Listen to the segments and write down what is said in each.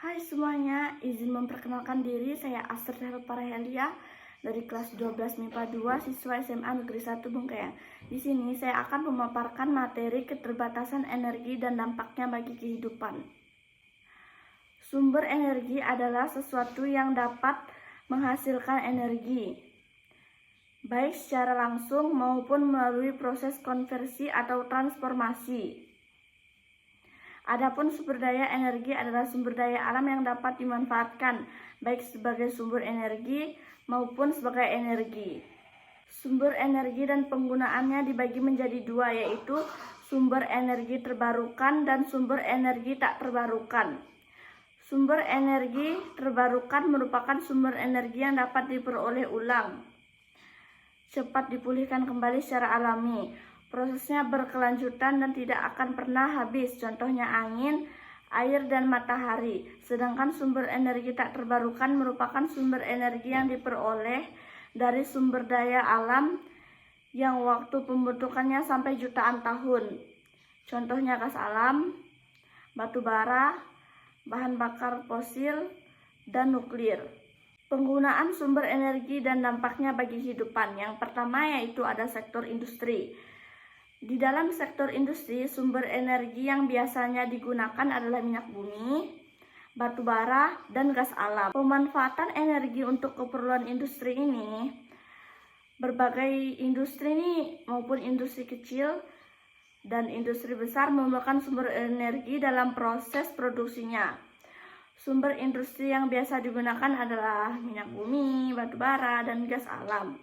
Hai semuanya, izin memperkenalkan diri, saya Astrid Parahelia dari kelas 12 MIPA 2 siswa SMA Negeri 1 Bungkayang. Di sini saya akan memaparkan materi keterbatasan energi dan dampaknya bagi kehidupan. Sumber energi adalah sesuatu yang dapat menghasilkan energi, baik secara langsung maupun melalui proses konversi atau transformasi. Adapun sumber daya energi adalah sumber daya alam yang dapat dimanfaatkan baik sebagai sumber energi maupun sebagai energi. Sumber energi dan penggunaannya dibagi menjadi dua, yaitu sumber energi terbarukan dan sumber energi tak terbarukan. Sumber energi terbarukan merupakan sumber energi yang dapat diperoleh ulang, cepat dipulihkan kembali secara alami. Prosesnya berkelanjutan dan tidak akan pernah habis, contohnya angin, air, dan matahari. Sedangkan sumber energi tak terbarukan merupakan sumber energi yang diperoleh dari sumber daya alam yang waktu pembentukannya sampai jutaan tahun. Contohnya gas alam, batu bara, bahan bakar fosil, dan nuklir. Penggunaan sumber energi dan dampaknya bagi kehidupan. Yang pertama yaitu ada sektor industri. Di dalam sektor industri, sumber energi yang biasanya digunakan adalah minyak bumi, batu bara, dan gas alam. Pemanfaatan energi untuk keperluan industri ini, berbagai industri ini maupun industri kecil dan industri besar memerlukan sumber energi dalam proses produksinya. Sumber industri yang biasa digunakan adalah minyak bumi, batu bara, dan gas alam.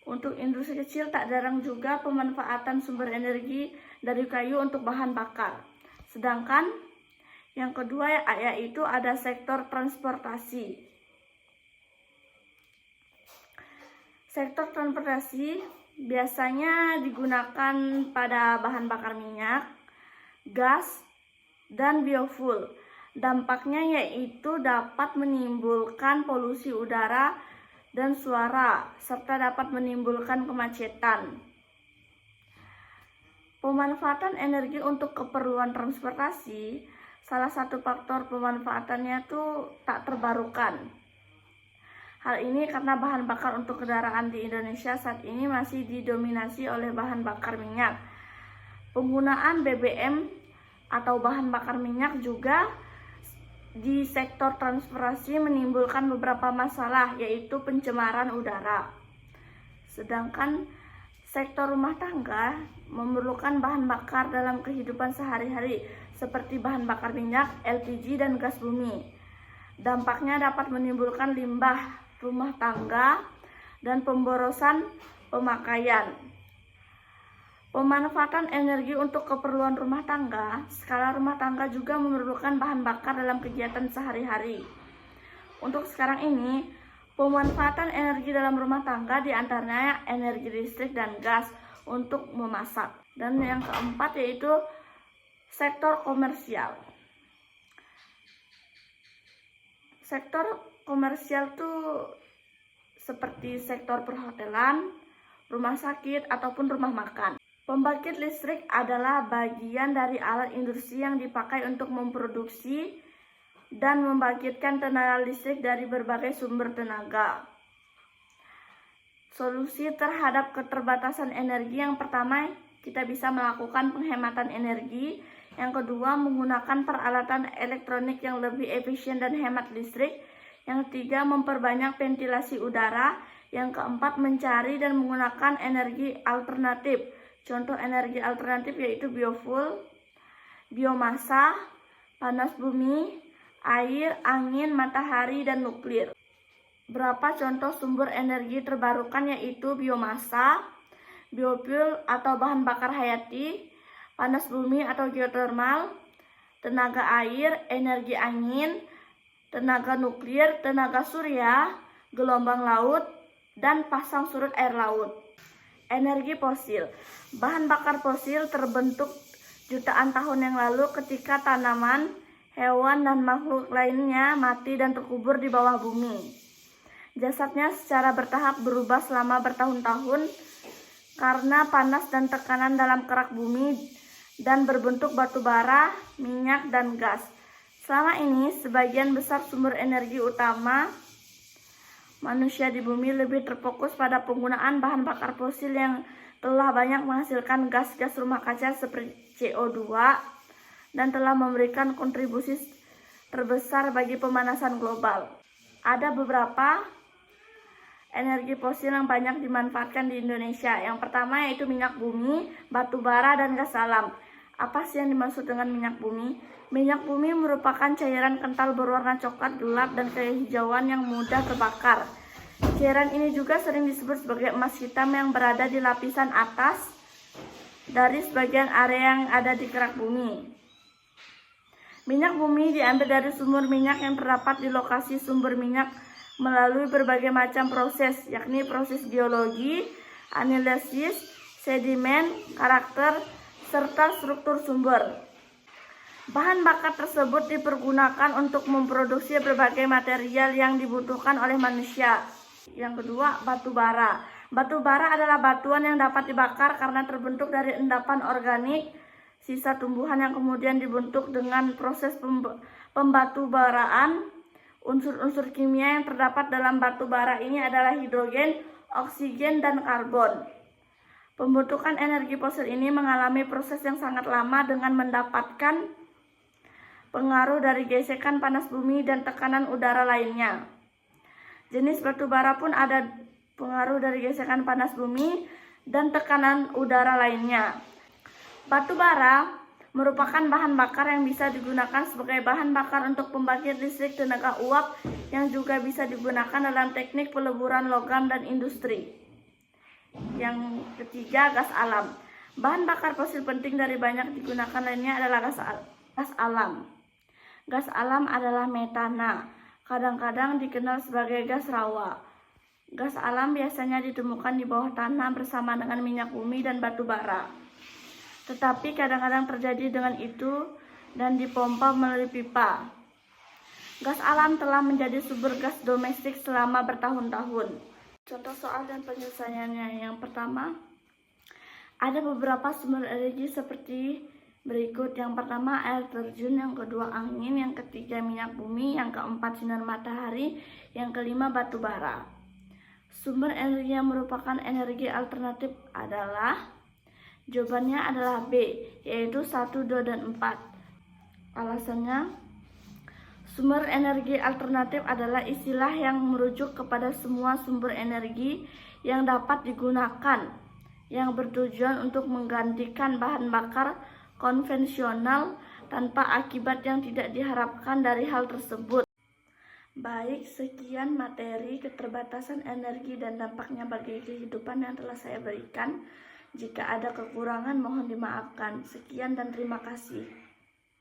Untuk industri kecil tak jarang juga pemanfaatan sumber energi dari kayu untuk bahan bakar. Sedangkan yang kedua yaitu ada sektor transportasi. Sektor transportasi biasanya digunakan pada bahan bakar minyak, gas, dan biofuel. Dampaknya yaitu dapat menimbulkan polusi udara dan suara, serta dapat menimbulkan kemacetan. Pemanfaatan energi untuk keperluan transportasi, salah satu faktor pemanfaatannya itu tak terbarukan. Hal ini karena bahan bakar untuk kendaraan di Indonesia saat ini masih didominasi oleh bahan bakar minyak. Penggunaan BBM atau bahan bakar minyak juga di sektor transportasi menimbulkan beberapa masalah, yaitu pencemaran udara. Sedangkan sektor rumah tangga memerlukan bahan bakar dalam kehidupan sehari-hari seperti bahan bakar minyak, LPG, dan gas bumi. Dampaknya dapat menimbulkan limbah rumah tangga dan pemborosan pemakaian. Pemanfaatan energi untuk keperluan rumah tangga, skala rumah tangga juga memerlukan bahan bakar dalam kegiatan sehari-hari. Untuk sekarang ini, pemanfaatan energi dalam rumah tangga diantaranya energi listrik dan gas untuk memasak. Dan yang keempat yaitu sektor komersial. Sektor komersial itu seperti sektor perhotelan, rumah sakit, ataupun rumah makan. Pembangkit listrik adalah bagian dari alat industri yang dipakai untuk memproduksi dan membangkitkan tenaga listrik dari berbagai sumber tenaga. Solusi terhadap keterbatasan energi yang pertama, kita bisa melakukan penghematan energi. Yang kedua, menggunakan peralatan elektronik yang lebih efisien dan hemat listrik. Yang ketiga, memperbanyak ventilasi udara. Yang keempat, mencari dan menggunakan energi alternatif. Contoh energi alternatif yaitu biofuel, biomasa, panas bumi, air, angin, matahari, dan nuklir. Berapa contoh sumber energi terbarukan yaitu biomasa, biofuel atau bahan bakar hayati, panas bumi atau geotermal, tenaga air, energi angin, tenaga nuklir, tenaga surya, gelombang laut, dan pasang surut air laut. Energi fosil. Bahan bakar fosil terbentuk jutaan tahun yang lalu ketika tanaman, hewan, dan makhluk lainnya mati dan terkubur di bawah bumi. Jasadnya secara bertahap berubah selama bertahun-tahun karena panas dan tekanan dalam kerak bumi dan berbentuk batu bara, minyak, dan gas. Selama ini, sebagian besar sumber energi utama manusia di bumi lebih terfokus pada penggunaan bahan bakar fosil yang telah banyak menghasilkan gas-gas rumah kaca seperti CO2 dan telah memberikan kontribusi terbesar bagi pemanasan global. Ada beberapa energi fosil yang banyak dimanfaatkan di Indonesia. Yang pertama yaitu minyak bumi, batu bara, dan gas alam. Apa sih yang dimaksud dengan minyak bumi? Minyak bumi merupakan cairan kental berwarna coklat gelap dan kehijauan yang mudah terbakar. Cairan ini juga sering disebut sebagai emas hitam yang berada di lapisan atas dari sebagian area yang ada di kerak bumi. Minyak bumi diambil dari sumber minyak yang terdapat di lokasi sumber minyak melalui berbagai macam proses, yakni proses geologi, analisis, sedimen, karakter, serta struktur sumber. Bahan bakar tersebut dipergunakan untuk memproduksi berbagai material yang dibutuhkan oleh manusia. Yang kedua, batu bara. Batu bara adalah batuan yang dapat dibakar karena terbentuk dari endapan organik, sisa tumbuhan yang kemudian dibentuk dengan proses pembatubaraan. Unsur-unsur kimia yang terdapat dalam batu bara ini adalah hidrogen, oksigen, dan karbon. Pembentukan energi fosil ini mengalami proses yang sangat lama dengan mendapatkan pengaruh dari gesekan panas bumi dan tekanan udara lainnya. Jenis batu bara pun ada pengaruh dari gesekan panas bumi dan tekanan udara lainnya. Batu bara merupakan bahan bakar yang bisa digunakan sebagai bahan bakar untuk pembangkit listrik tenaga uap yang juga bisa digunakan dalam teknik peleburan logam dan industri. Yang ketiga, gas alam. Bahan bakar fosil penting dari banyak digunakan lainnya adalah gas alam. Gas alam adalah metana, kadang-kadang dikenal sebagai gas rawa. Gas alam biasanya ditemukan di bawah tanah bersama dengan minyak bumi dan batu bara. Tetapi kadang-kadang terjadi dengan itu dan dipompa melalui pipa. Gas alam telah menjadi sumber gas domestik selama bertahun-tahun. Contoh soal dan penyelesaiannya. Yang pertama, ada beberapa sumber energi seperti berikut. Yang pertama, air terjun. Yang kedua, angin. Yang ketiga, minyak bumi. Yang keempat, sinar matahari. Yang kelima, batu bara. Sumber energi yang merupakan energi alternatif adalah, jawabannya adalah B, yaitu 1, 2, dan 4. Alasannya, sumber energi alternatif adalah istilah yang merujuk kepada semua sumber energi yang dapat digunakan, yang bertujuan untuk menggantikan bahan bakar konvensional tanpa akibat yang tidak diharapkan dari hal tersebut. Baik, sekian materi keterbatasan energi dan dampaknya bagi kehidupan yang telah saya berikan. Jika ada kekurangan mohon dimaafkan. Sekian dan terima kasih.